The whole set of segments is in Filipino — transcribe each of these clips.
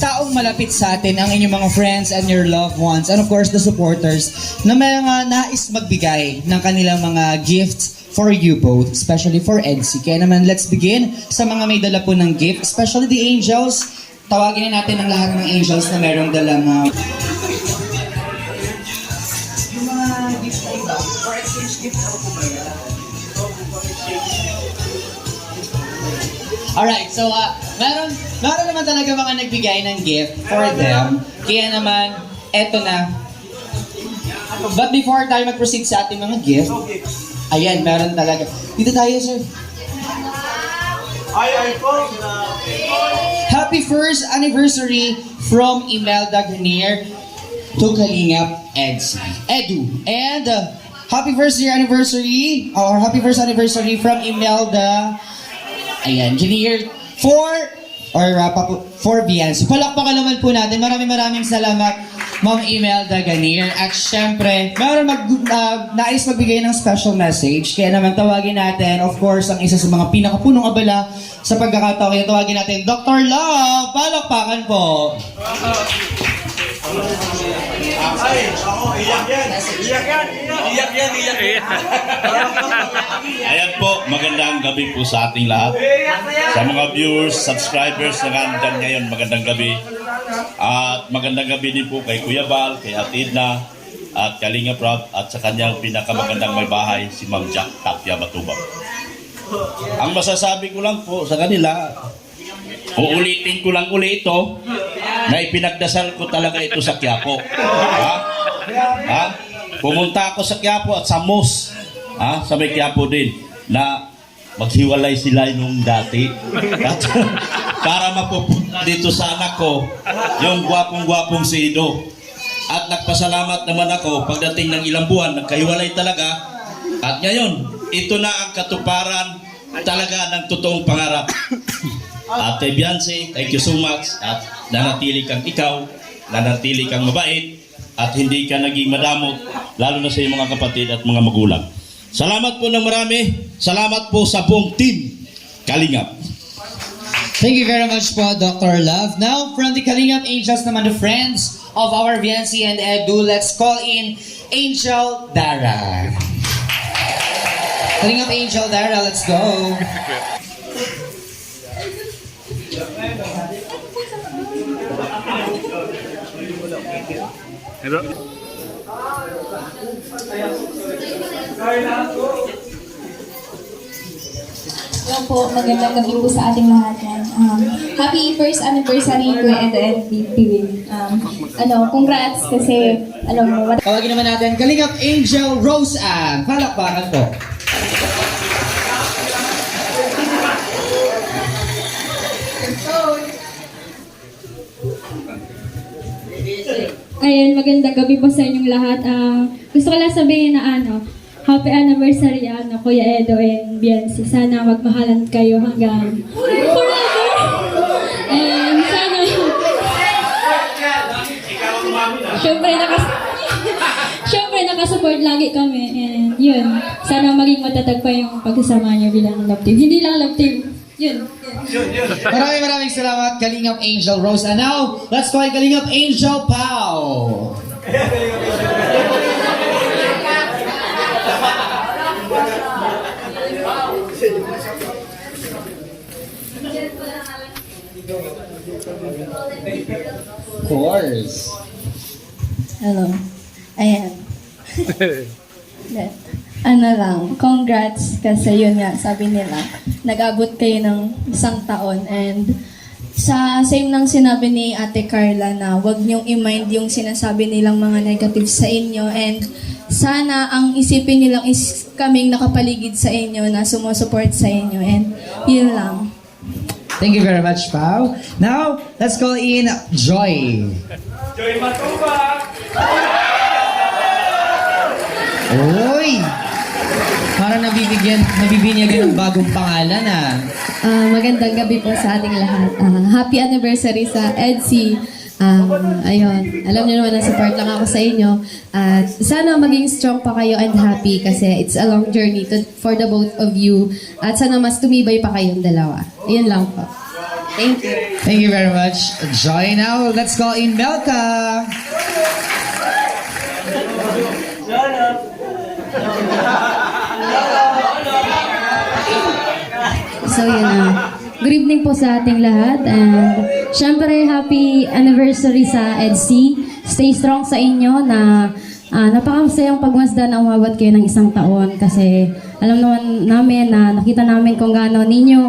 taong malapit sa atin, ang inyong mga friends and your loved ones, and of course, the supporters, na mga nais magbigay ng kanilang mga gifts for you both, especially for EDSI. Kaya naman, let's begin sa mga may dala po ng gift, especially the angels. Tawagin na natin ang lahat ng angels na merong dalang yung mga gifts na iba, for exchange gift na po ba yan? Alright, so meron naman talaga mga nagbigay ng gift for them. Kaya naman, eto na. But before tayo mag-proceed sa ating mga gift, ayan, meron talaga. Dito tayo, sir. Happy first anniversary from Imelda Grenier to Kalingap Edu. And happy first anniversary from Imelda Grenier for Biansi. Palakpakan naman po natin. Maraming salamat, Ma'am Imelda Grenier. At syempre, meron nais magbigay ng special message. Kaya naman tawagin natin, of course, ang isa sa mga pinakapunong abala sa pagkakataon. Kaya tawagin natin, Dr. Love. Palakpakan po. Ay, ako, iyak yan. Ayan po, magandang gabi po sa ating lahat. Sa mga viewers, subscribers na nandyan ngayon, magandang gabi. At magandang gabi din po kay Kuya Bal, kay Atidna, at Kalinga Prab, at sa kanyang pinakamagandang may bahay, si Ma'am Jack Tapia Matubang. Ang masasabi ko lang po sa kanila, uulitin ko lang uli ito, na ipinagdasal ko talaga ito sa Quiapo. Pumunta ako sa Quiapo at sa MOS, sa may Quiapo din, na maghiwalay sila nung dati. At para mapupunta dito sa anak ko, yung gwapong-gwapong si Ido. At nagpasalamat naman ako, pagdating ng ilang buwan, nagkahiwalay talaga. At ngayon, ito na ang katuparan talaga ng totoong pangarap. Ate Biansi, thank you so much. At nanatili kang ikaw, nanatili kang mabait, at hindi ka naging madamot, lalo na sa iyong mga kapatid at mga magulang. Salamat po ng marami. Salamat po sa buong team Kalingap. Thank you very much po, Dr. Love. Now, from the Kalingap Angels naman, the friends of our Biansi and Edu, let's call in Angel Dara. Kalingap Angel Dara, let's go. Hello. Hello po, magandang gabi po sa ating lahat yan. Happy first anniversary Kuya Edo and BPW. Congrats kasi alam mo, Tawagin naman natin, Kalingap Angel Rose Ann. Palakpakan po. Ayun, magandang gabi po sa inyong lahat. Gusto ko lang sabihin na happy anniversary Kuya Edo and Biansi. Sana magmahalan kayo hanggang forever. And sana syempre nakasupport lagi kami. And yun, sana maging matatag pa yung pagsasama niyo bilang love team. Hindi lang love team. Yun. Maraming salamat, Kalingap Angel Rose. And now, let's call Kalingap Angel Pao. Of course. Hello. Ayan. Congrats kasi yun nga, sabi nila, nag-abot kayo ng 1 taon and sa same ng sinabi ni Ate Carla na wag niyong i-mind yung sinasabi nilang mga negative sa inyo and sana ang isipin nilang is kaming nakapaligid sa inyo na sumusupport sa inyo and yun lang. Thank you very much, Pao. Now, let's call in Joy. Joy Matubang! Uy! Parang nabibinyagan ng bagong pangalan Magandang gabi po sa ating lahat. Happy anniversary sa EDSI. Ayun, alam niyo naman na support lang ako sa inyo. At sana maging strong pa kayo and happy kasi it's a long journey for the both of you. At sana mas tumibay pa kayong dalawa. Ayun lang po. Thank you. Thank you very much, Joy. Now, let's call in Melka. So yun na. Good evening po sa ating lahat and syempre happy anniversary sa EDC. Stay strong sa inyo na napakamasayang pagmasdan na umabot kayo ng 1 taon kasi alam naman namin na nakita namin kung gaano ninyo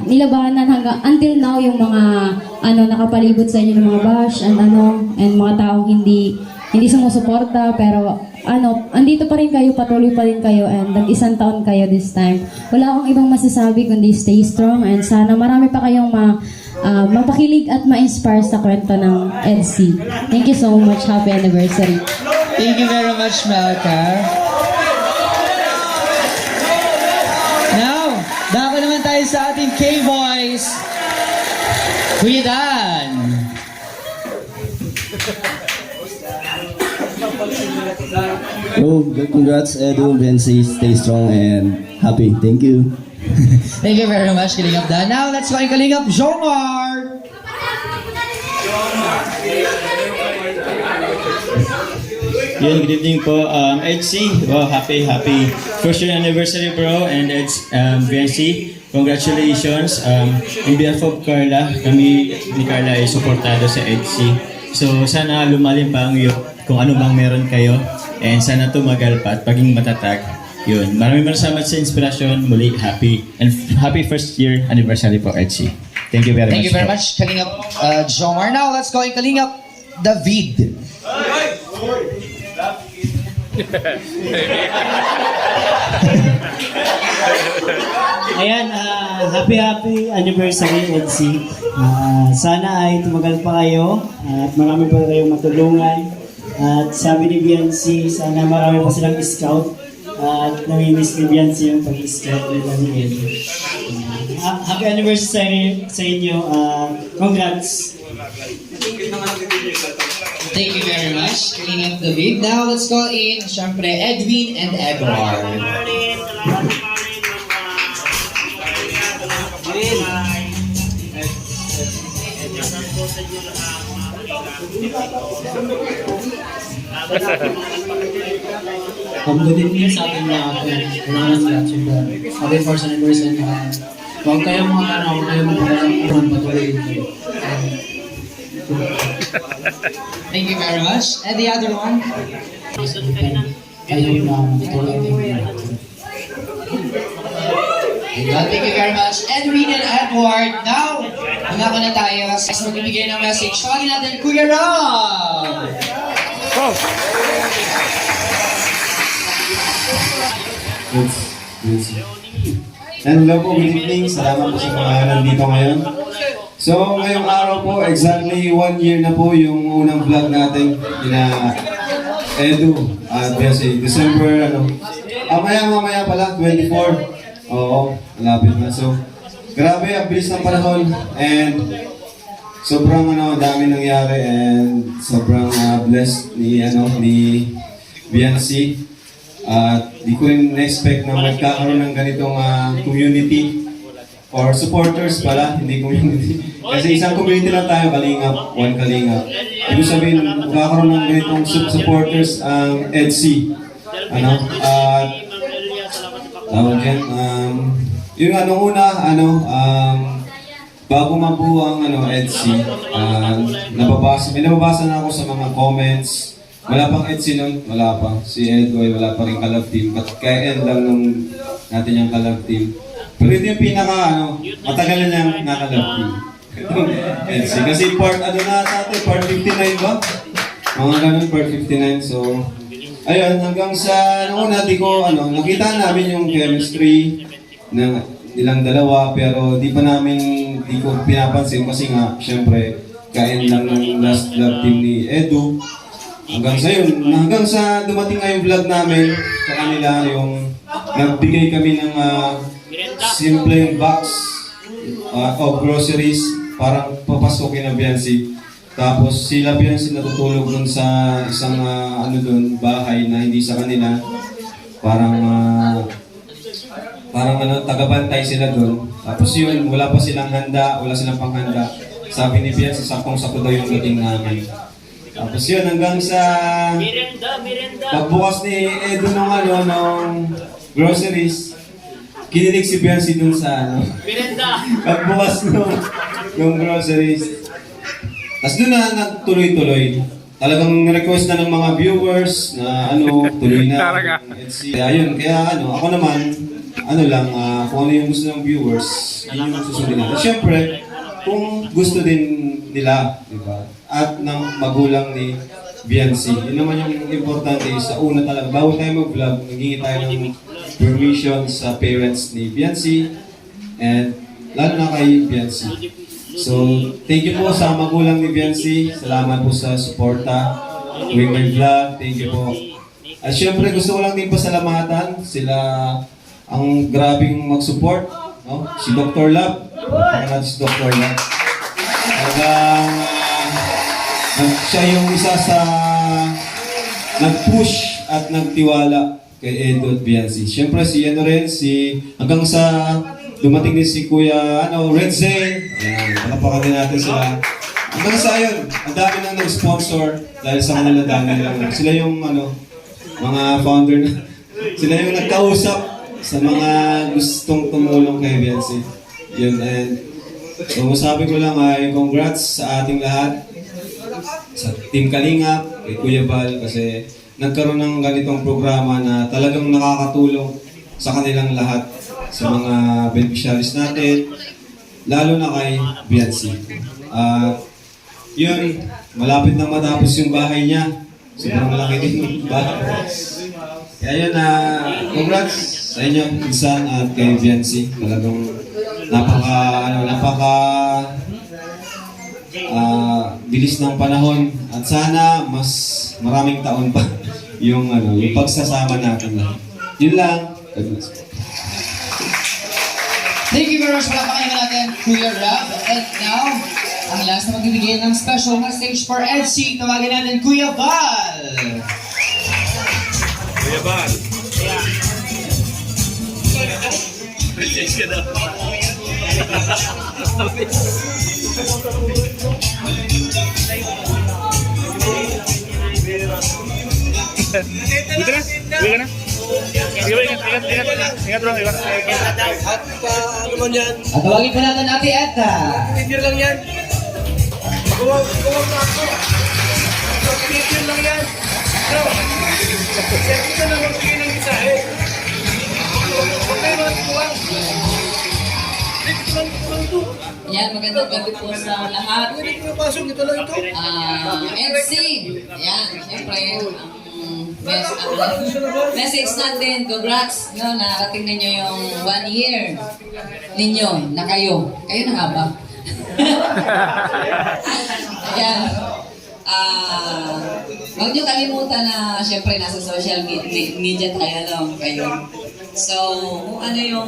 nilabanan hanggang until now yung mga nakapalibot sa inyo ng mga bash and mga taong hindi sumusuporta pero andito pa rin kayo, patuloy pa rin kayo and nag-1 taon kayo this time. Wala akong ibang masasabi kundi stay strong and sana marami pa kayong mapakilig at ma-inspire sa kwento ng EDC. Thank you so much. Happy anniversary. Thank you very much, Melka. Now, dako naman tayo sa ating K-Boys. Kuya Dan. Oh, congrats Edu, Bensi, stay strong and happy. Thank you. Thank you very much, Kalingap Dan. Now, let's call in Kalingap Jomar. Yun, good evening po. EDC, wow, happy first year anniversary bro and BNC. Congratulations. In behalf of Carla, kami ni Carla ay suportado sa EDC. So sana lumalim pa ang kung ano bang meron kayo and sana tumagal pa at paging matatag. Yun, maraming salamat sa inspirasyon. Muli, happy first year anniversary po EDC. Thank you very much. Thank you very po. much, Kalingap Jomar. Now, let's call in Kalingap David. Ayan, happy anniversary EDC. Sana ay tumagal pa kayo at marami pa kayong matulungan. At sabi ni Biancy, sana marami pa silang scout at namimiss ni Biancy yung pag-scout nila ni Edu. Happy anniversary sa inyo. Congrats! Thank you very much, Kalingap David. Now, let's call in, syempre, Edwin and Edward. Good evening sa ating lahat. Unang lahat siyempre. Happy first anniversary na. Huwag kayong huwag kayong magpapagpunan patuloy ito. Thank you very much. And the other one? Kayo na patuloy ito. Thank you very much, Edwin and Edward. Now, hangako na tayo sa magbibigay ng message. Tawagin natin, Kuya Rob! Hello po, good evening. Salamat po sa mga nandito ngayon. So, ngayong araw po, exactly 1 year na po yung unang vlog natin na Edu at kasi December, mamaya pala, 24. Oo, malapit na. So, grabe, ang bilis ng panahon and sobrang dami nangyari and sobrang blessed ni BNC. At di ko rin na-expect na magkakaroon ng ganitong community or supporters pala, hindi community. Kasi isang community lang tayo, Kalingap, one Kalingap. Ibig sabihin, magkakaroon ng ganitong supporters ang EDC. Tawag yan, yung bago mabuo ang EDC, may nababasa na ako sa mga comments. Wala pang EDC nun, wala pa. Si Edway, wala pa rin Kalab Team. Kaya end lang nung natin yung Kalab Team. Pero ito yung matagal na lang na Kalab Team. EDC. Kasi part 59 ba? Mga ganun, part 59. So, ayun, hanggang sa una, nakita namin yung chemistry ng ilang dalawa, pero di ko pinapansin kasi nga, syempre, kain lang ng last vlog team ni Edu. Hanggang sa dumating nga yung vlog namin sa kanila, yung nagbigay kami ng simpleng box of groceries, parang papasukin ng BNC. Tapos sila BNC natutulog dun sa isang bahay na hindi sa kanila. Parang parang tagabantay sila doon. Tapos yun, wala pa silang handa, wala silang panghanda. Sabi ni Biancy, sakong-sako daw yung dating namin. Tapos yun, hanggang sa pagbukas ni Edo nung groceries, kinilig si Biancy dun sa pagbukas nung groceries. Tapos doon na nagtuloy-tuloy. Talagang request na ng mga viewers na tuloy na. Kaya yun, ako naman, kung ano yung gusto ng viewers, yun yung susundin natin. Siyempre, kung gusto din nila, di ba? At ng magulang ni Biancy. Yun naman yung importante. Sa una talaga, bago tayo mag-vlog, naghingi tayo ng permission sa parents ni Biancy and lalo na kay Biancy. So, thank you po sa magulang ni Biancy. Salamat po sa suporta tuwing may vlog. Thank you po. At syempre, gusto ko lang din pasalamatan sila ang grabing mag-support. No? Si Dr. Love. Natin si Dr. Love. Talagang siya yung isa sa nag-push at nagtiwala kay Edo at Biancy. Syempre, hanggang sa dumating din si Kuya Red Zane. Ayan, palapakan din natin sila. Hanggang sa yun, ang dami nang nag-sponsor dahil sa kanila dami lang. Sila yung mga founder na. Sila yung nagkausap sa mga gustong tumulong kay Biancy. Yun, and so masabi ko lang ay congrats sa ating lahat. Sa Team Kalingap, kay Kuya Bal, kasi nagkaroon ng ganitong programa na talagang nakakatulong sa kanilang lahat, sa mga beneficiaries natin, lalo na kay Biancy. Yun, malapit na matapos yung bahay niya. Sobrang malaki din yung bahay. Kaya yun, congrats sa inyo, Insan at kay Biancy. Talagang bilis ng panahon at sana mas maraming taon pa yung pagsasama natin. Yun lang. God bless. Thank you very much. Palapakain natin, Kuya Rob. And now, ang last na magbibigay ng special message for EDC, tawagin natin, Kuya Val! Kuya Bal. Dito na? Uwi ka na? Ingat bro, ingat. At tawagin pa natin Ate Edna. Picture lang yan. Kuwag na ako. Picture lang yan. Bro, ito na magbigay ng isa eh. Huwag kayo mga kuwag. Yan, magandang gabi po sa lahat. EDC, yan, siyempre, message natin, congrats, no, nakarating ninyo yung 1 year ninyo na kayo. Kayo na nga ba? Ayan. Huwag niyo kalimutan na siyempre nasa social media kayo. So, kung ano yung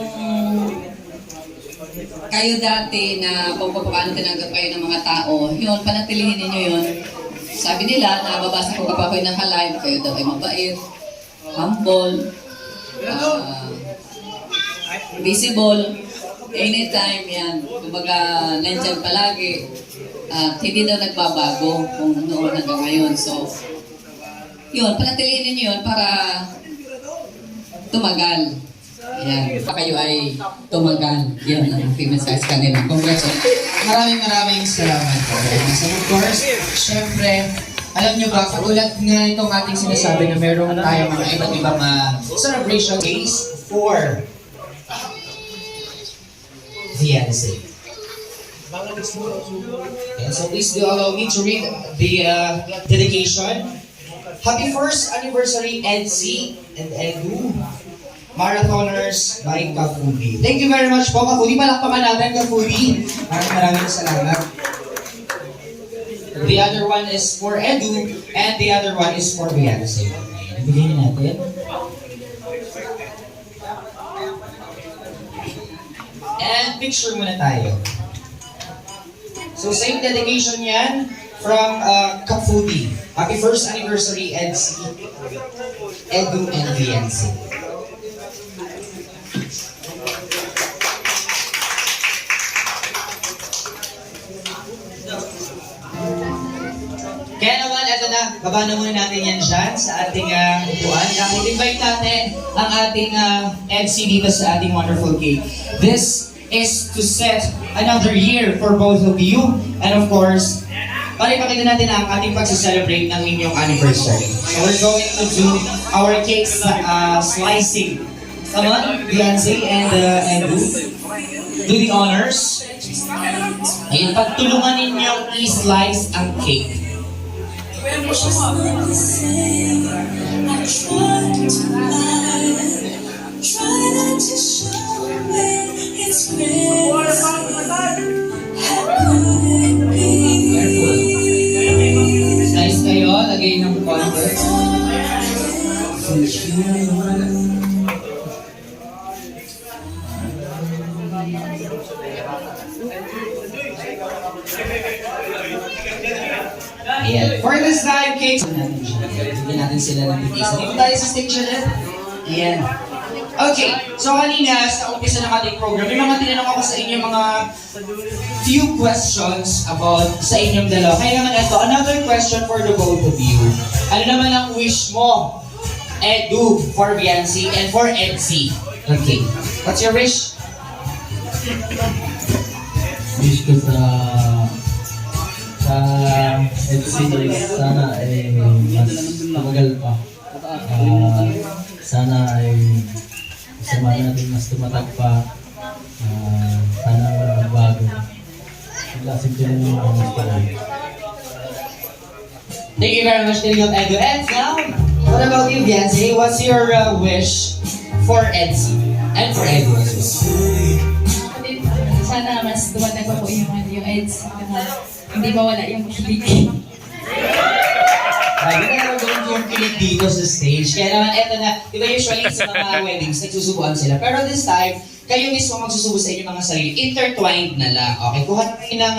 kayo dati na kung paano tinanggap kayo ng mga tao, yun, panatilihin ninyo yun. Sabi nila, nababasa ko kapag kayo naka-live, kayo daw ay mabait, humble, visible, anytime yan. Kumbaga, nandyan palagi. At hindi daw nagbabago kung noon hanggang ngayon. So, yun, panatilihin ninyo yun para tumagal. Yan. Kayo ay tumagal. Yan ang pinasas kanila. Congratulations. Maraming salamat po. So of course, syempre, alam nyo ba, kagulat nga itong ating sinasabi na meron tayong mga iba't ibang celebration days for VNC. And so please do allow me to read the dedication. Happy first anniversary EDC and Edu Marathoners by Kafudi. Thank you very much po, Kafudi. Palakpakan natin, Kafudi. Maraming salamat. The other one is for Edu, and the other one is for Beyonce. Ibigay natin. And picture muna tayo. So same dedication yan from Kafudi. Happy first anniversary, EDC, Edu, and Beyonce. baba na muna natin yan dyan sa ating upuan. Dahil invite natin ang ating MC dito sa ating wonderful cake. This is to set another year for both of you. And of course, para ipakita natin ang ating pag-celebrate ng inyong anniversary. So we're going to do our cake slicing. Come on, Beyonce and Edu. Do the honors. Ayun, pagtulungan ninyong i-slice ang cake. Slice kayo, lagay ng konti. Ayan. For this live cake, bigyan natin sila ng bitisan. Dito tayo sa stage ulit. Ayan. Okay, so kanina sa umpisa ng ating program, may mga tinanong ako sa inyo mga few questions about sa inyong dalawa. Kaya naman ito, another question for the both of you. Ano naman ang wish mo, Edu for Beyonce and for Edsy? Okay, what's your wish? Wish ko sa EDC sana ay mas tumagal pa. Sana ay samahan natin mas tumatag pa. Sana wala magbago. Lasing ko lang yung mas palagi. Thank you very much, Edu. And now, what about you, Beyonce? What's your wish for Edsy and for Edu as well? Sana mas dumatag pa po yung EDS. Hindi mawala yung kilig. Ay, hindi na gawin yung kilig dito sa stage. Kaya naman, eto na, di ba usually sa mga weddings, nagsusubuan sila. Pero this time, kayo mismo magsusubo sa inyong mga sarili. Intertwined na lang. Okay, kuha kayo ng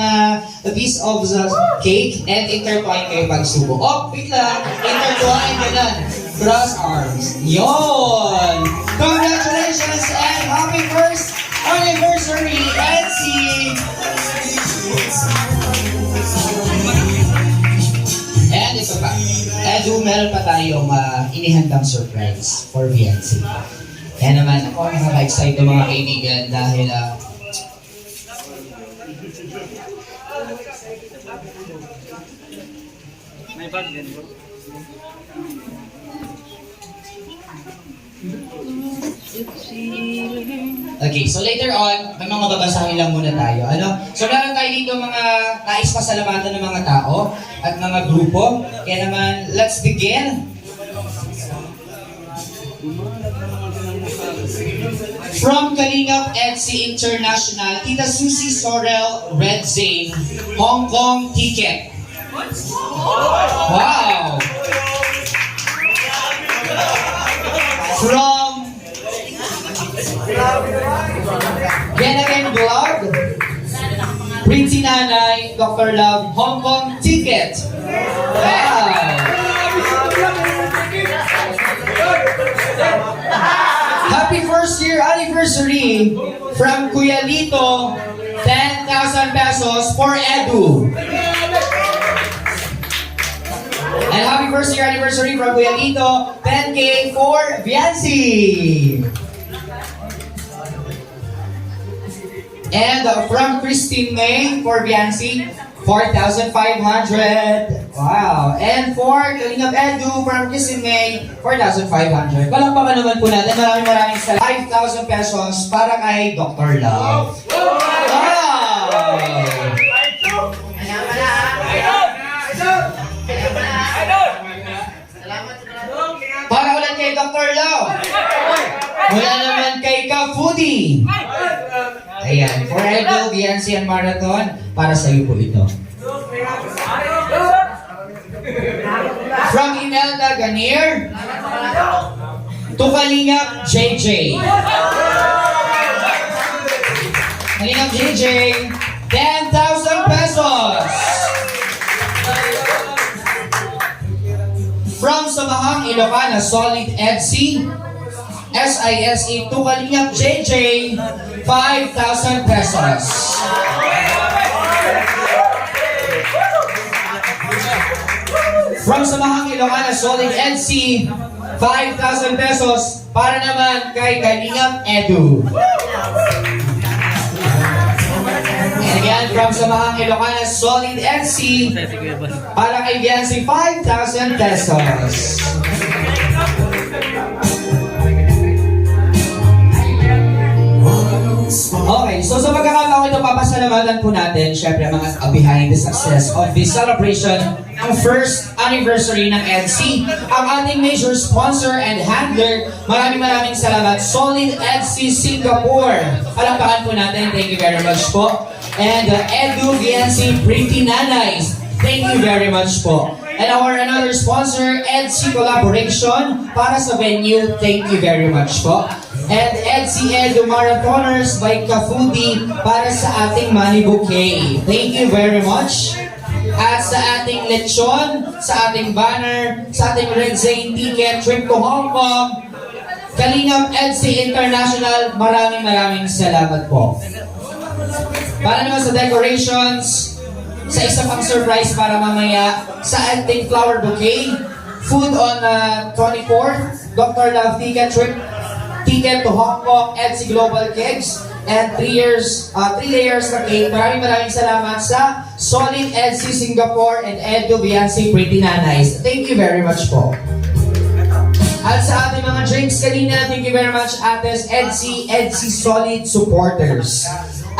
a piece of the cake and intertwine kayo pagsubo. Oh, wait lang. Intertwine ka na. Cross arms. Yon! Congratulations and happy first anniversary, Edsy! And ito pa, Edu, meron pa tayong inihandang surprise for Beyonce. Kaya naman, ako nakaka-excite ng mga kaibigan dahil May bag din, bro. okay, so later on, may mga babasahin lang muna tayo. Ano? So meron tayo dito mga nais pasalamatan ng mga tao at mga grupo. Kaya naman, let's begin. From Kalingap Edsy International, Tita Susie Sorel Red Zane, Hong Kong ticket. Wow! From Genagen Vlog, Princy Nanay, Dr. Love, Hong Kong ticket. Wow! Happy first year anniversary from Kuya Lito, 10,000 pesos for Edu. And happy first year anniversary from Kuya Lito, 10K for Beyonce. And from Christine May for Beyonce, 4,500. Wow. And for Kalingap Edu from Christine May, 4,500. Palakpakan naman po natin. Maraming salamat. 5,000 pesos para kay Dr. Love. Wow! Para ulit kay Dr. Love. Mula naman kay Ka-Foodie. Ayan, for Idol, Beyonce and Marathon, para sa iyo po ito. From Imelda Ganier, to Kalingap JJ. Kalingap JJ, 10,000 pesos. From Samahang Ilocana, Solid Edsy, SISE to Kalingap JJ, 5,000 pesos. From from Samahang Ilocana Solid NC, 5,000 pesos para naman kay Kalingap Edu. And again, from Samahang Ilocana Solid NC, para kay Biancy, 5,000 pesos. Okay, so sa pagkakataon ito, papasalamatan po natin, syempre, mga behind the success of this celebration, ang first anniversary ng EDSI. Ang ating major sponsor and handler, maraming salamat, Solid EDSI Singapore. Palampakan po natin, thank you very much po. And Edu VNC Pretty Nanays, thank you very much po. And our another sponsor, EDSI Collaboration, para sa venue, thank you very much po. And EDSI Edu Marathoners by Kafoodie para sa ating money bouquet. Thank you very much. At sa ating lechon, sa ating banner, sa ating Red Zane ticket, trip to Hong Kong, Kalingap EDSI International, maraming salamat po. Para naman sa decorations, sa isa pang surprise para mamaya, sa ating flower bouquet, food on 24th, Dr. Love ticket to Hong Kong, EDSI Global Kegs, and 3 layers na cake. Maraming salamat sa Solid EDSI Singapore and Edu Biancy Pretty Nanays. Thank you very much po. At sa ating mga drinks kanina, thank you very much Ates EDSI Solid supporters.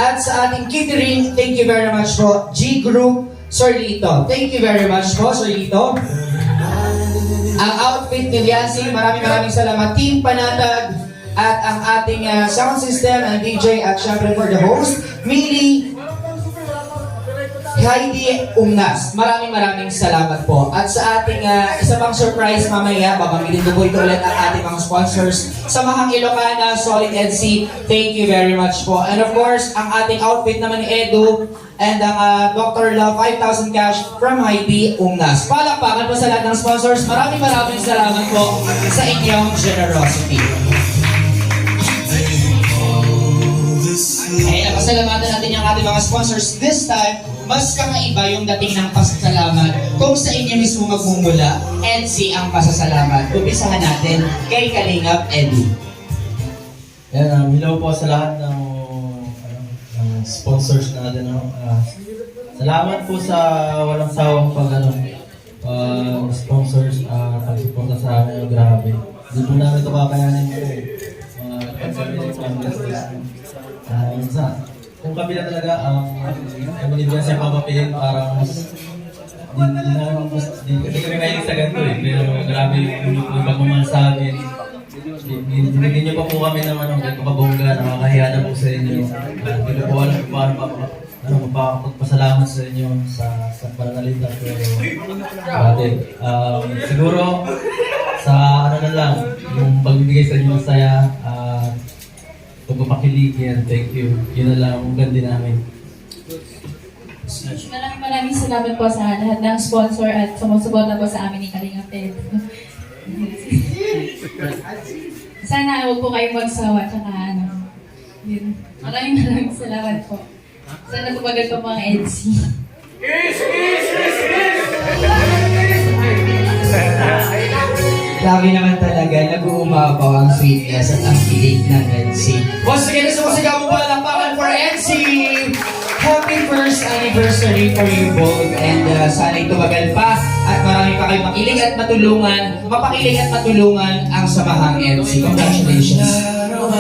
At sa ating catering, thank you very much po G Group Sir Lito. Thank you very much po Sir Lito. Ang outfit ni Biancy, maraming salamat Team Panatag. At ang ating sound system and DJ at syempre for the host, Mili Heidi Umnas. Maraming salamat po. At sa ating isa pang surprise mamaya, babanggitin ko po ito ulit ang ating mga sponsors. Samahang Ilocana, Solid EDSI, thank you very much po. And of course, ang ating outfit naman ni Edu and ang Dr. Love 5,000 cash from Heidi Umnas. Palakpakan po sa lahat ng sponsors. Maraming salamat po sa inyong generosity. Ay, napasalamatan natin yung ating mga sponsors. This time, mas kakaiba yung dating ng pasasalamat. Kung sa inyo mismo magmumula, EDSI ang pasasalamat. Umpisahan natin kay Kalingap Edu. Hello po sa lahat ng sponsors natin. Salamat po sa walang sawang sponsors, pag-suporta sa amin. Grabe. Hindi po namin ito kakayanin po. Kung kami lang talaga, kami ni Biancy papapihin parang hindi kami mahilig sa ganito eh. Pero grabe yung pagmamahal sa amin. Binigyan niyo pa po kami ng kapabongga, nakakahiya na po sa inyo. Hindi po alam kung paano magpapasalamat sa inyo sa pananalita. Pero grabe. Siguro sa na lang, yung pagbibigay sa inyo ng saya, pagpapakilig yan, thank you. Yun na lang ang ganda namin. Maraming salamat po sa lahat ng sponsor at sumusuporta po sa amin ni Kalingap Edu. Sana huwag po kayong magsawa, tsaka yun. Maraming salamat po. Sana tumagal pa mga EDSI. Lagi naman talaga, nag-uumapaw ang sweetness at ang kilig ng EDSI. Once again, sumasigaw mo palakpakan for EDSI! Happy first anniversary for you both and sana'y tumagal pa at marami pa kayong mapakilig at matulungan ang Samahang EDSI. Congratulations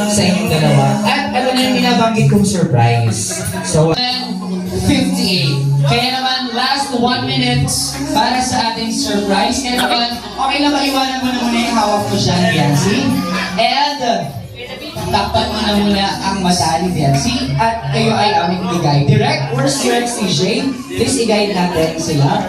sa inyong dalawa. At ano na yung binabanggit kong surprise. So, 58. Kaya naman, last 1 minute para sa ating surprise. Kaya naman, okay lang maiwanan mo na muna yung hawak ko siya, Biancy. And, takpan mo na muna ang mata ni Biancy. At kayo ay aming i-guide. Direct, where's your CJ? Please i-guide natin sila.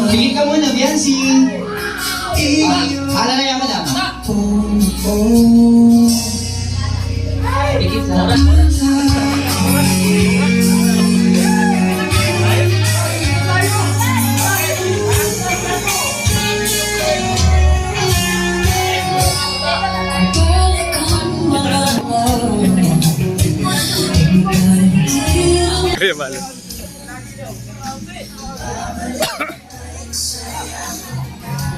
Pigit ka muna, Biancy. Alalayan mo lang. Pigit lang. Balo.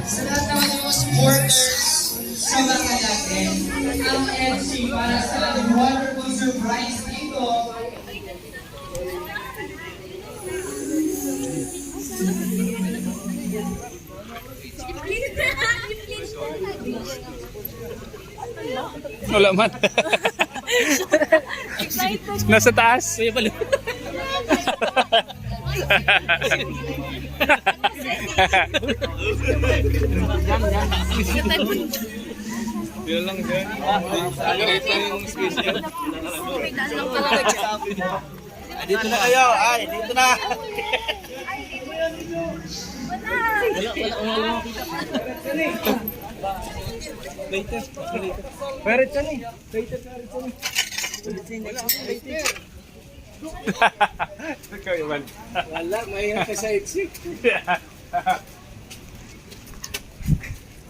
Sa lahat naman ng mga supporters, samahan natin ang MC para sa wonderful surprise dito. Wala man. Nasa taas. Kuya Balo. Yun lang dyan. Ganito yung special. Dito na kayo. Ay, dito na. Meron siya ni. Kuya Balo. Wala, mahirap ka sa exit.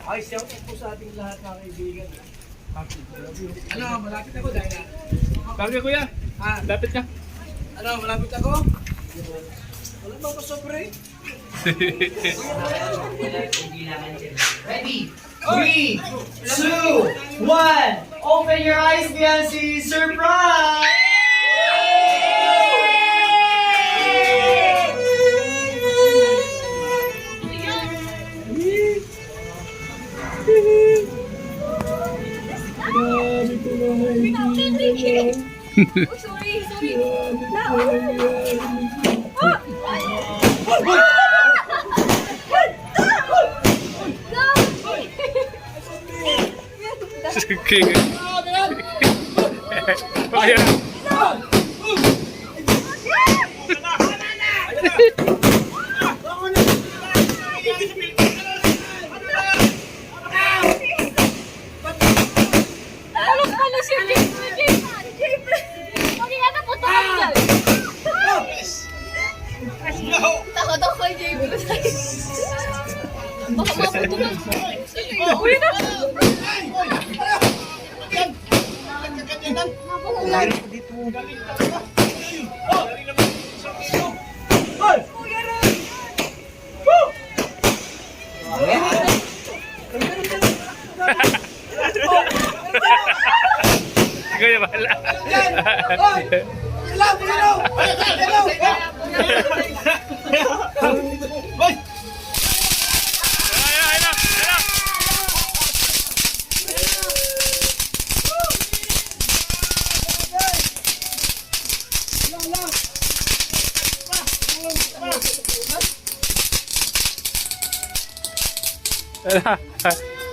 Ay, shout out po sa ating lahat ng kaibigan. Ano, malapit ako dahil na. Tawag ka kuya. Lapit ka. Ano, malapit ako? Wala ba pa sobre? Ready? 3, 2, 1. Open your eyes, Beyonce. Surprise! Sige. Kaya. Takot ako kay JB. Baka maputunan. Uwi na! Kuya Balo.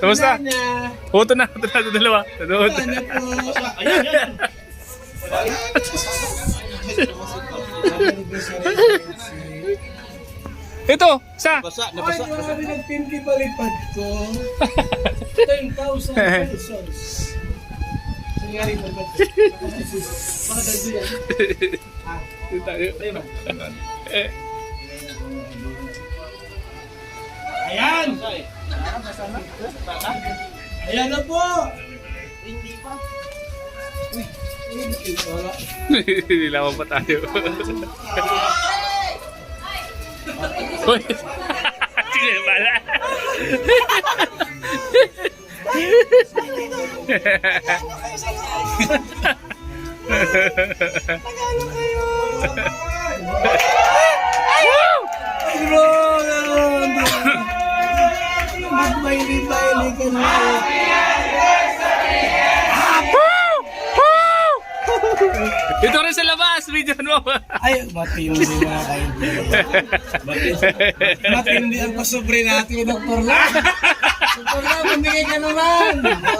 Kamusta? Puto na dalawa. Tunood. Ito, sa. Ay, grabe nagpinti palipad ko. 10,000 pesos. Nangyari ba ba? Baka dito yan. Ayan! Ayan na po! Hindi pa. Uy, wala. Nilawan pa tayo. Uy! Sige, bala! Magmaili-maili ka na. Ito rin sa labas, video mo. Ay, matindi mga kaibigan. Matindi ang pasobre natin, Dr. Lam. Dr. Lam, hindi ka naman.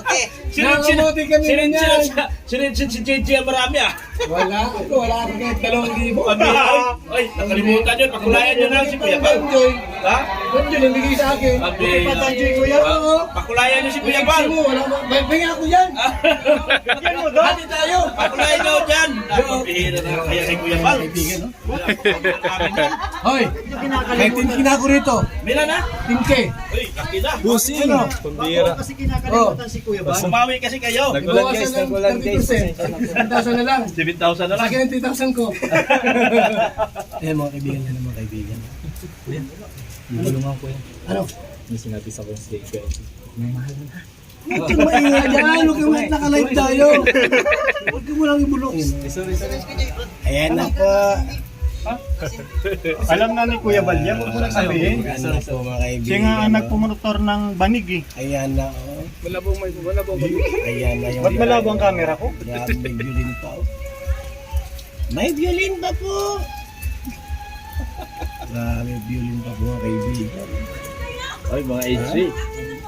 Okay. Nakamuti kami na yan. Si JJ ang marami ah. Wala ako kahit 2,000 kami. Ay, nakalimutan yun. Pagkulayan nyo lang si Kuya Bal. Enjoy. Ha? Ba't yun, nabigay sa akin? Sabi, Patanjoy ko yan, oo. pakulayan niyo si Kuya Ex Bal. mo, wala mo. Bigyan ako yan. Bigyan mo doon. Hati tayo. Pakulayan niyo dyan. Napapihira na kaya kay Kuya Bal. Hoy, may tinkin ako rito. Mila na? Tinke. Uy, laki na. Busing. Ano? Kasi kinakalimutan si Kuya Bal. Bumawi kasi kayo. Bawasan ng 30%. 7,000 na lang. 7,000 na lang. Lagi ng 3,000 ko. Ayan mga kaibigan yan, mga kaibigan. Ano? May sinabi sa kong stage ko. Huwag kang maingay yan. Huwag kang naka-live tayo. Huwag kang walang ibulok. Ayan na po. Alam na ni Kuya Bal yan, huwag mo na sabihin. Ayan na po mga kaibigan. Siya nga ang nagpumotor ng banig eh. Ayan na. Oh. Malabong. Ayan na yung... Ba't malabo ang camera ko? Grabe, may violin pa. Oh. May violin pa po. Grabe, violin pa po mga kaibigan. Ay, mga HC.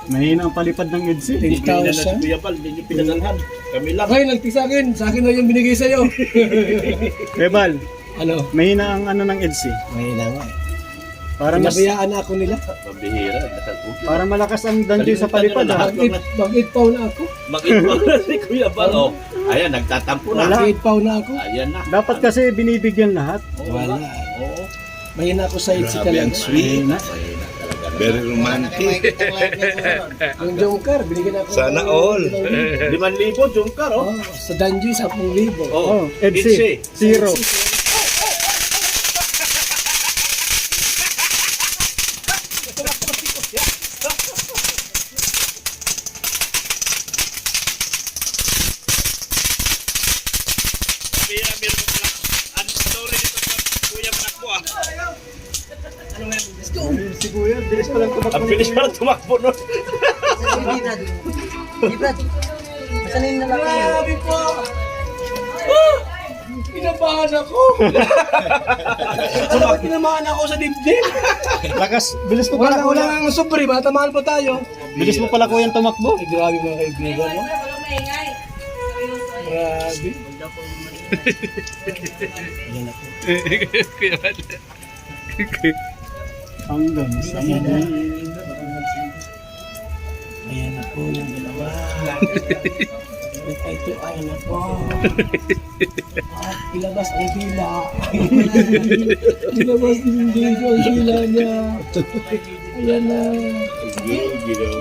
Mahina ang palipad ng EDC. Hindi na si Kuya Bal. Hindi niyo pinadalhan. Kami lang. Okay, nagti sa akin. Sa akin na yung binigay sa'yo. Kuya Bal, Ano? mahina ang ano ng EDC. Mahina nga eh. Parang mas, Pinabayaan na ako nila. Pabihira. parang malakas ang danjoy sa palipad ah. Mag-8 pound na ako. Mag-inpon na si Kuya Bal. Oh. Ayan, nagtatampo na. Wala. Mag-8 pound na ako. Ayan na. Dapat kasi binibigyan lahat. Wala. Oo. Mahina ako sa itsi talaga. Mahina. Very romantic. Ang Jomcar, binigyan ako. Sana all. 5,000 Jomcar, oh. Oh, sa Danjoy, 10,000. Oh, EDC. EDC. Zero. Si Kuya, bilis pa lang tumakbo. Ang bilis pa lang tumakbo nun. Grabe po! Pinabahan ako! Alam mo, tinamaan ako sa dibdib! Lakas, bilis mo pala Wala kuya. nga sobre, matamaan pa tayo. Bilis mo pala kuya tumakbo. Ay, grabe mga kaibigan, no? Grabe. Hanggang sa Ayan na po yung dalawa. Ito, ayan na po. At ilabas ang hila. Ilabas din dito ang hila niya. Ayan na.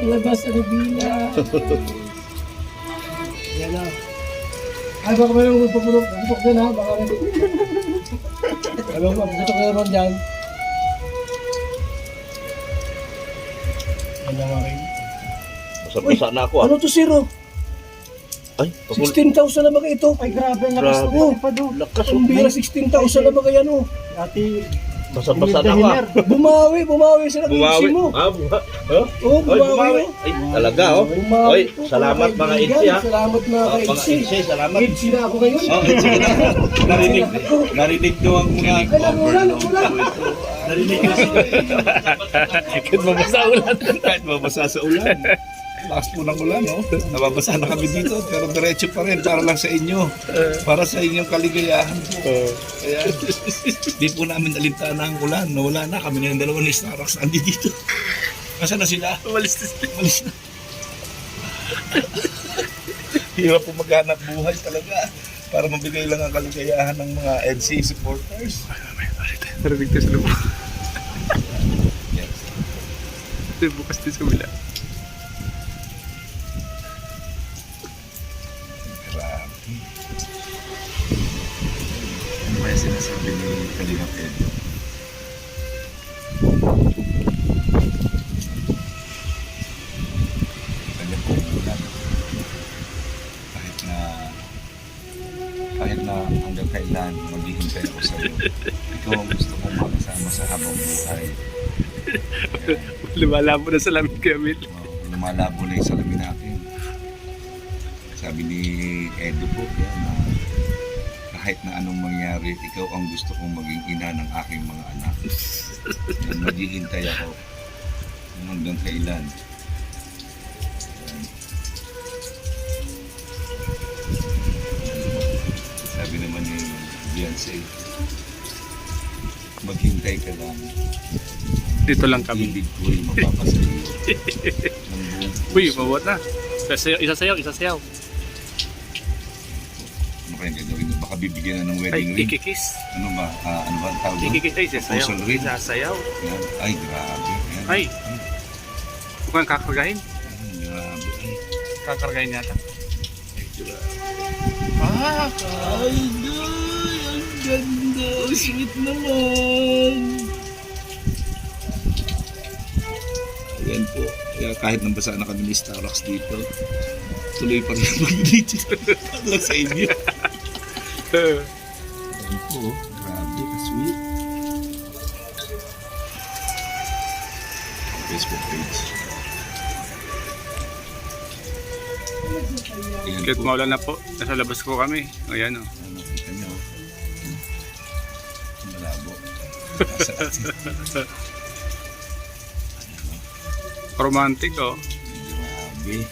Ilabas ang hila. Ayan na. Ay, baka may mga magpapulok. Putok din ha. Baka may... Alam mo, putok na naman dyan. Ayan na mga kayo. Basa-basa na ako, ah. Ano to, Zero? Ay, 16,000 na ba ito? Ay, grabe, ang lakas Grabe. ng palipad oh. lakas. Ang bira, 16,000 na ba kaya no? Ate, Basa-basa na ako, ah. Bumawi sila ng Bumawi. mo. Ah, Oo, Ay, bumawi. bumawi. Ay, talaga, oh. Bumawi Ay, po, salamat mga kaibigan. Itzy, ha. Salamat mga Oh, mga ka-Itzy. Itzy, salamat. Itzy na ako ngayon. Oh, Itzy na ako. Narinig ko ang mga Ulan. Narinig ko kahit mabasa ulan. Kahit mabasa sa ulan. Lakas po ng ulan, no? Nababasa na kami dito, pero diretso pa rin para lang sa inyo. Para sa inyong kaligayahan po. Kaya, di po namin alintana ang ulan. Nawala na kami na yung dalawa ni Starrox. Andi dito. Nasaan na sila? Umalis na. Hirap po maghanap buhay talaga para mabigay lang ang kaligayahan ng mga EDC supporters. Narinig tayo sa loob. Bukas din sa wala. Grabe. Ano ba yung sinasabi ni Kalingap Ed? Kanya po ulan. Kahit na hanggang kailan maghihintay ako sa iyo. Ikaw ang gusto kong makasama sa habang buhay. Lumalabo na sa lamig kay Amil. Lumalabo na yung salamin natin. Sabi ni Edo po, yan, na kahit na anong mangyari, ikaw ang gusto kong maging ina ng aking mga anak. Yan, maghihintay ako kung hanggang kailan. Yan. Sabi naman ni Beyonce, maghintay ka lang. Dito lang kami. ibig ko ay mapapasa iyo. Uy, mabot na. Isasayaw. Ano kayang gagawin? Baka bibigyan na ng Ay, wedding ring. ikikis. Ano ba? Ano ba ang tawag doon? Ikikis. Ay, isasayaw. Proposal ring. Isasayaw. Yan. Ay, grabe. Yan. Ay. Mukhang kakargahin. Grabe. Ay, Kakargahin yata. Ay, ang ganda. Sweet naman. ayan po. Kaya kahit nabasa na kami ni Starbucks dito, tuloy pa rin mag-video lang sa inyo. Ayan po. Grabe. Ka-sweet. Facebook page. Ayan Kahit po. maulan na po, nasa labas ko kami. Ayan o. Ano, kita nyo. Malabo. Romantic o. Grabe.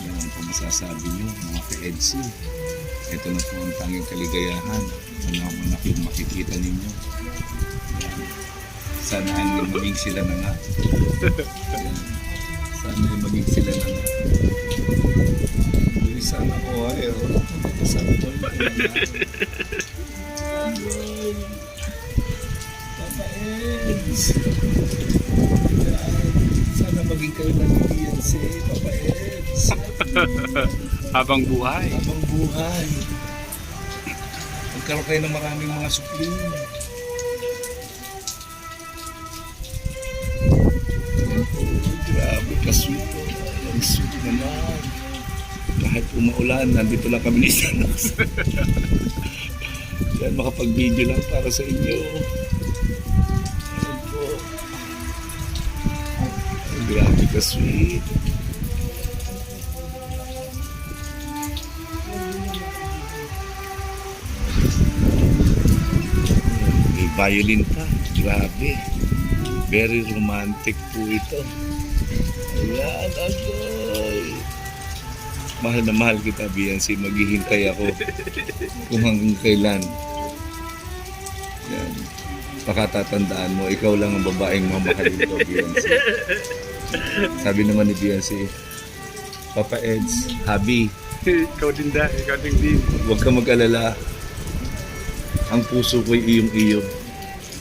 Yan ang po masasabi nyo, mga ka-EDC. Ito na po ang tanging kaligayahan. Una yung makikita ninyo. Yan. Sana ang maging sila na nga. Yan. Sana yung maging sila na nga. Sana ko ay sana ko ay Papa Eds. Sana maging kayo ng Beyonce, Papa Eds. Habang buhay. Habang buhay. Magkaroon kayo ng maraming mga supling. Grabe, ka-sweet po. Ang sweet naman. Kahit umaulan, nandito lang kami ni Sanos. Yan, makapag-video lang para sa inyo. Ayan po. Ay, grabe ka-sweet. May violin pa. Grabe. Very romantic po ito. Ayan, agoy. Mahal na mahal kita, Beyonce. Maghihintay ako kung hanggang kailan. Yan. Pakatatandaan mo, ikaw lang ang babaeng mamahalin ko, Beyonce. Sabi naman ni Beyonce, Papa Eds, Habi, Ikaw din. huwag ka mag-alala. Ang puso ko'y iyong-iyo.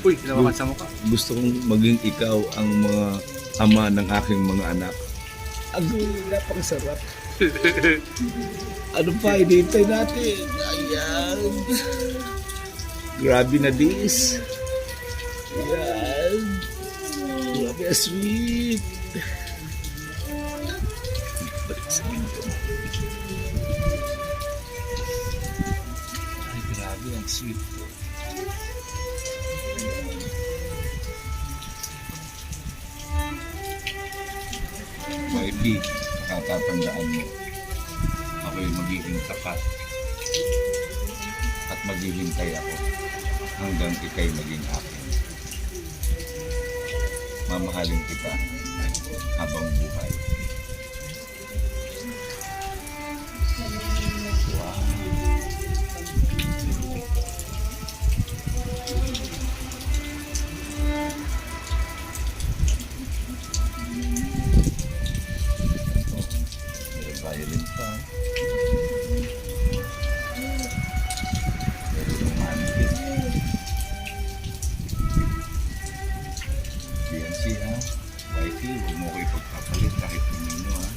Uy, hinawakan sa mukha. Gusto kong maging ikaw ang mga ama ng aking mga anak. Agoy, napakasarap. Ano pa, hinihintay natin? Ayan. Grabe na this. Ayan. Grabe, sweet. Balik sa video. Ay, grabe, ang sweet po. YP, nakatatandaan mo, ako'y magiging tapat at maghihintay ako hanggang ika'y maging akin. Mamahalin kita habang buhay. Wow. Violin pa. Very romantic. Beyonce ha, wifey, huwag mo ko ipagpapalit kahit ninyo ha.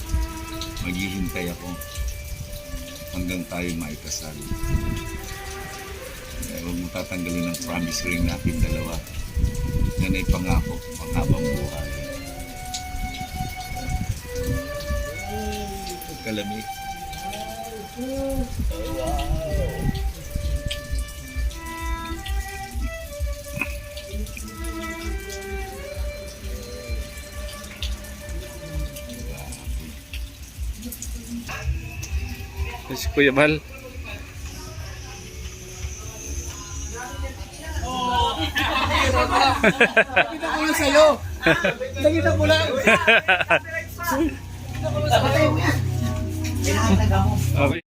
Maghihintay ako hanggang tayo maikasal. Huwag mo tatanggalin ang promise ring natin dalawa. Yan ay pangako, panghabang buhay. Kalamig. Oh, wow. Si Kuya Mal. Nakita ko lang sa'yo. Nakita ko lang. Okay.